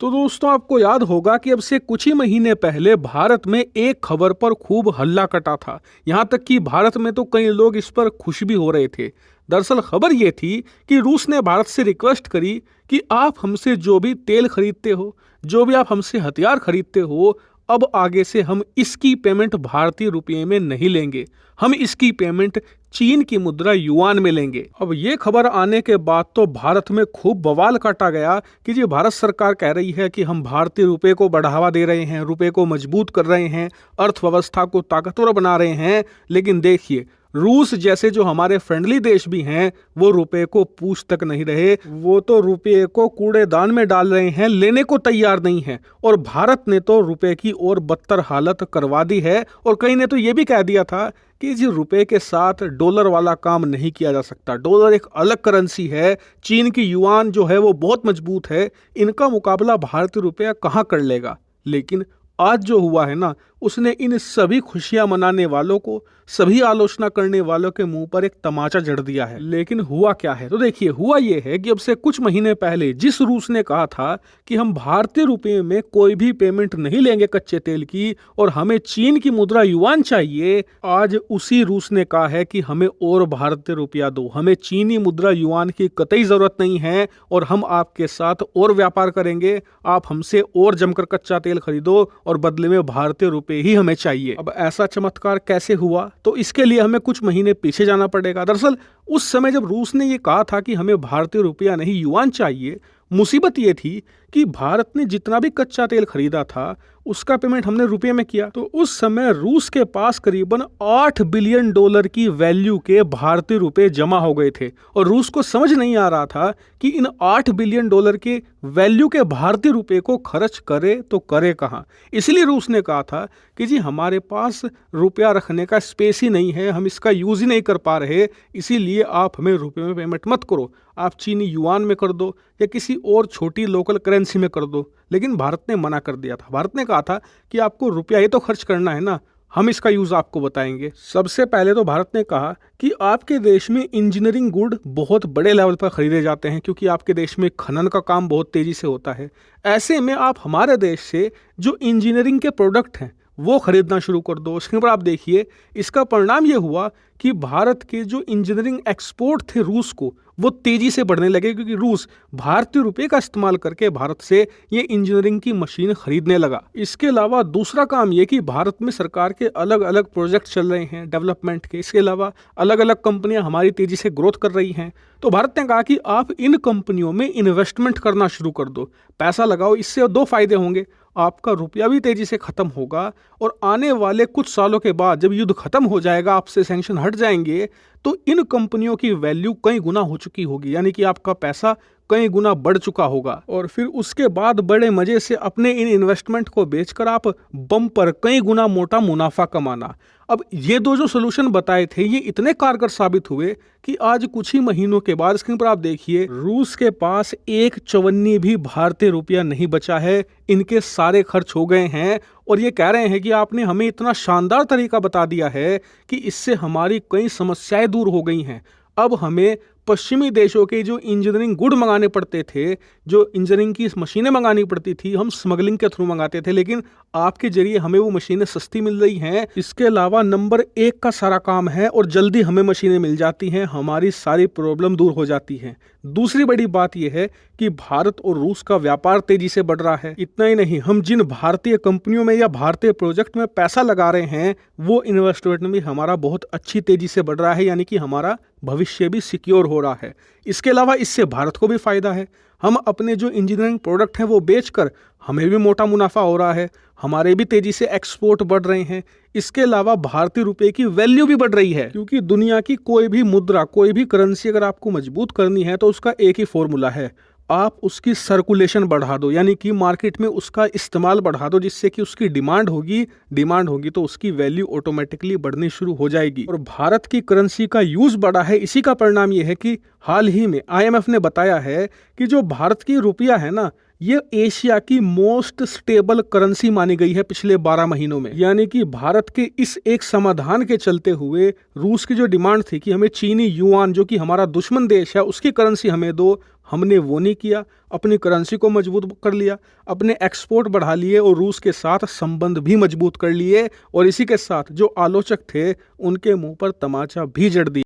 तो दोस्तों आपको याद होगा कि अब से कुछ ही महीने पहले भारत में एक खबर पर खूब हल्ला कटा था। यहाँ तक कि भारत में तो कई लोग इस पर खुश भी हो रहे थे। दरअसल खबर ये थी कि रूस ने भारत से रिक्वेस्ट करी कि आप हमसे जो भी तेल खरीदते हो, जो भी आप हमसे हथियार खरीदते हो, अब आगे से हम इसकी पेमेंट भारतीय रुपये में नहीं लेंगे, हम इसकी पेमेंट चीन की मुद्रा युआन में लेंगे। अब ये खबर आने के बाद तो भारत में खूब बवाल काटा गया कि जी भारत सरकार कह रही है कि हम भारतीय रुपये को बढ़ावा दे रहे हैं, रुपये को मजबूत कर रहे हैं, अर्थव्यवस्था को ताकतवर बना रहे हैं। लेकिन देखिए रूस जैसे जो हमारे फ्रेंडली देश भी हैं वो रुपये को पूछ तक नहीं रहे, वो तो रुपये को कूड़ेदान में डाल रहे हैं, लेने को तैयार नहीं है। और भारत ने तो रुपये की और बदतर हालत करवा दी है। और कई ने तो ये भी कह दिया था कि जी रुपये के साथ डॉलर वाला काम नहीं किया जा सकता, डॉलर एक अलग करेंसी है, चीन की युआन जो है वो बहुत मजबूत है, इनका मुकाबला भारतीय रुपया कहाँ कर लेगा। लेकिन आज जो हुआ है ना, उसने इन सभी खुशियां मनाने वालों को, सभी आलोचना करने वालों के मुंह पर एक तमाचा जड़ दिया है। लेकिन हुआ क्या है, तो देखिए हुआ ये है कि अब से कुछ महीने पहले जिस रूस ने कहा था कि हम भारतीय रुपये में कोई भी पेमेंट नहीं लेंगे कच्चे तेल की और हमें चीन की मुद्रा युआन चाहिए, आज उसी रूस ने कहा है कि हमें और भारतीय रुपया दो, हमें चीनी मुद्रा युआन की कतई जरूरत नहीं है और हम आपके साथ और व्यापार करेंगे, आप हमसे और जमकर कच्चा तेल खरीदो और बदले में भारतीय रुपये ही हमें चाहिए। अब ऐसा चमत्कार कैसे हुआ, तो इसके लिए हमें कुछ महीने पीछे जाना पड़ेगा। दरअसल उस समय जब रूस ने ये कहा था कि हमें भारतीय रुपया नहीं युआन चाहिए, मुसीबत ये थी कि भारत ने जितना भी कच्चा तेल खरीदा था उसका पेमेंट हमने रुपये में किया। तो उस समय रूस के पास करीबन $8 बिलियन की वैल्यू के भारतीय रुपए जमा हो गए थे और रूस को समझ नहीं आ रहा था कि इन $8 बिलियन के वैल्यू के भारतीय रुपए को खर्च करे तो करे कहाँ। इसलिए रूस ने कहा था कि जी हमारे पास रुपया रखने का स्पेस ही नहीं है, हम इसका यूज ही नहीं कर पा रहे, इसीलिए आप हमें रुपये में पेमेंट मत करो, आप चीनी युआन में कर दो या किसी और छोटी लोकल करेंसी में कर दो। लेकिन भारत ने मना कर दिया था। भारत ने कहा था कि आपको रुपया ही तो खर्च करना है ना, हम इसका यूज आपको बताएंगे। सबसे पहले तो भारत ने कहा कि आपके देश में इंजीनियरिंग गुड बहुत बड़े लेवल पर खरीदे जाते हैं क्योंकि आपके देश में खनन का काम बहुत तेजी से होता है। ऐसे में आप हमारे देश से जो इंजीनियरिंग के प्रोडक्ट हैं वो खरीदना शुरू कर दो। स्क्रीन पर आप देखिए, इसका परिणाम ये हुआ कि भारत के जो इंजीनियरिंग एक्सपोर्ट थे रूस को, वो तेजी से बढ़ने लगे क्योंकि रूस भारतीय रुपये का इस्तेमाल करके भारत से ये इंजीनियरिंग की मशीन खरीदने लगा। इसके अलावा दूसरा काम ये कि भारत में सरकार के अलग अलग प्रोजेक्ट चल रहे हैं डेवलपमेंट के। इसके अलावा अलग अलग कंपनियां हमारी तेजी से ग्रोथ कर रही हैं। तो भारत ने कहा कि आप इन कंपनियों में इन्वेस्टमेंट करना शुरू कर दो, पैसा लगाओ। इससे दो फायदे होंगे, आपका रुपया भी तेजी से खत्म होगा और आने वाले कुछ सालों के बाद जब युद्ध खत्म हो जाएगा, आपसे सैंक्शन हट जाएंगे, तो इन कंपनियों की वैल्यू कई गुना हो चुकी होगी, यानी कि आपका पैसा कई गुना बढ़ चुका होगा। और फिर उसके बाद बड़े मजे से अपने इन इन्वेस्टमेंट को बेचकर आप बम पर कई गुना मोटा मुनाफा कमाना। अब ये दो जो सोल्यूशन बताए थे ये इतने कारगर साबित हुए कि आज कुछ ही महीनों के बाद स्क्रीन पर आप देखिए रूस के पास एक चवन्नी भी भारतीय रुपया नहीं बचा है, इनके सारे खर्च हो गए हैं। और ये कह रहे हैं कि आपने हमें इतना शानदार तरीका बता दिया है कि इससे हमारी कई समस्याएं दूर हो गई हैं। अब हमें पश्चिमी देशों के जो इंजीनियरिंग गुड मंगाने पड़ते थे, जो इंजीनियरिंग की मशीनें मंगानी पड़ती थी, हम स्मगलिंग के थ्रू मंगाते थे, लेकिन आपके जरिए हमें वो मशीनें सस्ती मिल रही हैं। इसके अलावा नंबर 1 का सारा काम है और जल्दी हमें मशीनें मिल जाती हैं, हमारी सारी प्रॉब्लम दूर हो जाती है। दूसरी बड़ी बात यह है कि भारत और रूस का व्यापार तेजी से बढ़ रहा है। इतना ही नहीं, हम जिन भारतीय कंपनियों में या भारतीय प्रोजेक्ट में पैसा लगा रहे हैं वो इन्वेस्टमेंट भी हमारा बहुत अच्छी तेजी से बढ़ रहा है, यानी कि हमारा भविष्य भी सिक्योर हो रहा है। इसके अलावा इससे भारत को भी फायदा है, हम अपने जो इंजीनियरिंग प्रोडक्ट हैं वो बेचकर हमें भी मोटा मुनाफा हो रहा है, हमारे भी तेजी से एक्सपोर्ट बढ़ रहे हैं। इसके अलावा भारतीय रुपये की वैल्यू भी बढ़ रही है क्योंकि दुनिया की कोई भी मुद्रा, कोई भी करेंसी अगर आपको मजबूत करनी है तो उसका एक ही फॉर्मूला है, आप उसकी सर्कुलेशन बढ़ा दो, यानी कि मार्केट में उसका इस्तेमाल बढ़ा दो, जिससे कि उसकी डिमांड होगी तो उसकी वैल्यू ऑटोमेटिकली बढ़नी शुरू हो जाएगी। और भारत की करेंसी का यूज बढ़ा है, इसी का परिणाम यह है कि हाल ही में IMF ने बताया है कि जो भारत की रुपया है ना, ये एशिया की मोस्ट स्टेबल करेंसी मानी गई है पिछले 12 महीनों में। यानी कि भारत के इस एक समाधान के चलते हुए रूस की जो डिमांड थी कि हमें चीनी युआन, जो कि हमारा दुश्मन देश है, उसकी करेंसी हमें दो, हमने वो नहीं किया, अपनी करेंसी को मजबूत कर लिया, अपने एक्सपोर्ट बढ़ा लिए और रूस के साथ संबंध भी मजबूत कर लिए और इसी के साथ जो आलोचक थे उनके मुंह पर तमाचा भी जड़ दिया।